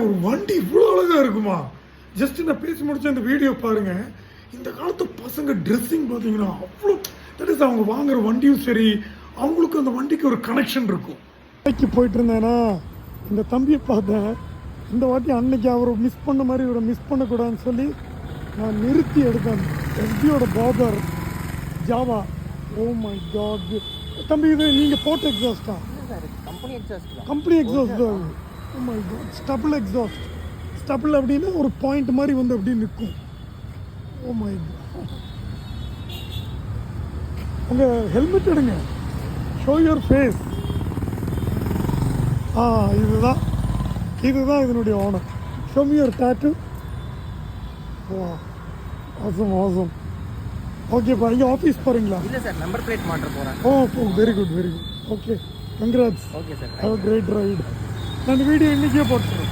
ஒரு வண்டி இவ்வளோ அழகாக இருக்குமா? ஜஸ்ட் நான் பேசி முடிச்ச இந்த வீடியோ பாருங்கள். இந்த காலத்து பசங்க ட்ரெஸ்ஸிங் பார்த்தீங்கன்னா அவ்வளோ, தட் இஸ் அவங்க வாங்குற வண்டியும் சரி, அவங்களுக்கு அந்த வண்டிக்கு ஒரு கனெக்ஷன் இருக்கும். வேலைக்கு போயிட்டு இருந்தேன்னா இந்த தம்பியை பார்த்தேன். இந்த வாட்டி அன்னைக்கு அவரை மிஸ் பண்ண மாதிரி இவரை மிஸ் பண்ணக்கூடாதுன்னு சொல்லி நான் நிறுத்தி எடுத்தேன். எஸ்பியோட பாபர் ஜாவா. ஓ மை காட் தம்பி, இது நீங்கள் போட்ட எக்ஸாஸ்டா? கம்பெனி எக்ஸாஸ்ட் தான். Oh my god, stubble exhaust. Stubble அப்படின்னா ஒரு பாயிண்ட் மாதிரி வந்து அப்படி நிற்கும். Oh my god. உங்கள் ஹெல்மெட் எடுங்க, ஷோ யுவர் ஃபேஸ். இதுதான் இதனுடைய owner. Show me your tattoo. Wow, awesome. ஓகேப்பா, இங்கே ஆஃபீஸ் போகிறீங்களா? இல்லை சார், நம்பர் பிளேட் மாற்ற போகிறேன். Oh very good. Okay, congrats. Okay sir, have a great ride. நான் இந்த வீடியோ இன்றைக்கே போட்டுறேன்.